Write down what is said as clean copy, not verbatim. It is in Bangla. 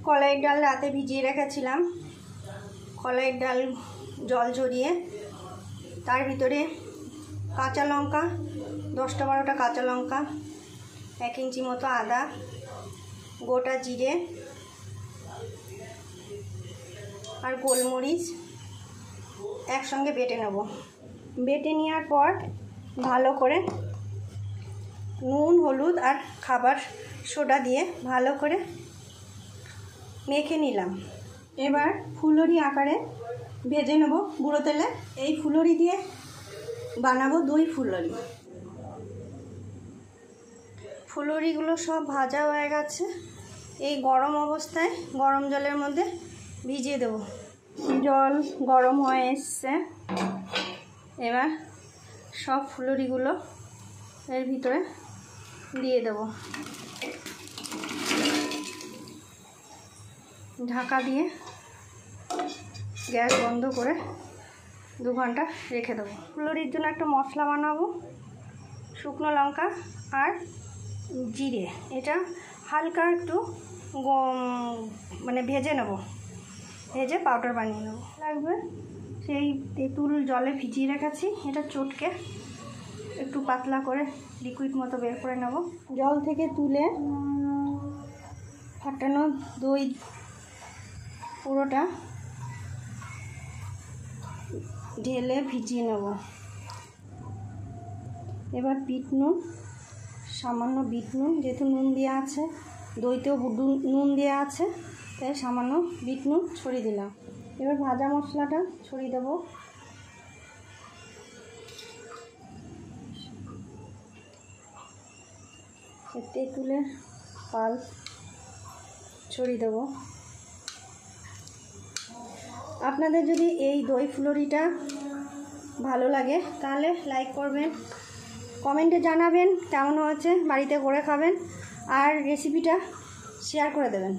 কলাইয়ের ডাল রাতে ভিজিয়ে রেখেছিলাম। কলাইয়ের ডাল জল ঝরিয়ে তার ভিতরে কাঁচা লঙ্কা 10-12টা কাঁচা লঙ্কা, 1 ইঞ্চি মতো আদা, গোটা জিরে আর গোলমরিচ একসঙ্গে বেটে নেব। বেটে নেওয়ার পর ভালো করে নুন, হলুদ আর খাবার সোডা দিয়ে ভালো করে মেখে নিলাম। এবার ফুলুরি আকারে ভেজে নেব গুঁড়ো তেলে। এই ফুলুরি দিয়ে বানাবো দই ফুলুরি। ফুলুরিগুলো সব ভাজা হয়ে গেছে। এই গরম অবস্থায় গরম জলের মধ্যে ভিজিয়ে দেব। জল গরম হয়ে এসছে। এবার সব ফুলুরিগুলো এর ভিতরে দিয়ে দেব। ঢাকা দিয়ে গ্যাস বন্ধ করে 2 ঘন্টা রেখে দেবো। ফুলুরির জন্য একটা মশলা বানাবো। শুকনো লঙ্কা আর জিরে, এটা হালকা একটু মানে ভেজে নেব, ভেজে পাউডার বানিয়ে নেব। লাগবে সেই তেঁতুল জলে ভিজিয়ে রেখেছি, এটা চটকে একটু পাতলা করে লিকুইড মতো বের করে নেব। জল থেকে তুলে ফাটানো দই পুরোটা ঢেলে ভিজিয়ে নেব। এবার বিট নুন, সামান্য বিট নুন, যেহেতু নুন দেওয়া আছে, দইতেও নুন দেওয়া আছে, তাই সামান্য বিট নুন ছড়িয়ে দিলাম। এবার ভাজা মশলাটা ছড়িয়ে দেব। তেঁতুলের পাল্প ছড়িয়ে দেব। আপনাদের যদি এই দই ফুলুরিটা ভালো লাগে তাহলে লাইক করবেন, কমেন্টে জানাবেন কেমন হয়েছে, বাড়িতে করে খাবেন আর রেসিপিটা শেয়ার করে দেবেন।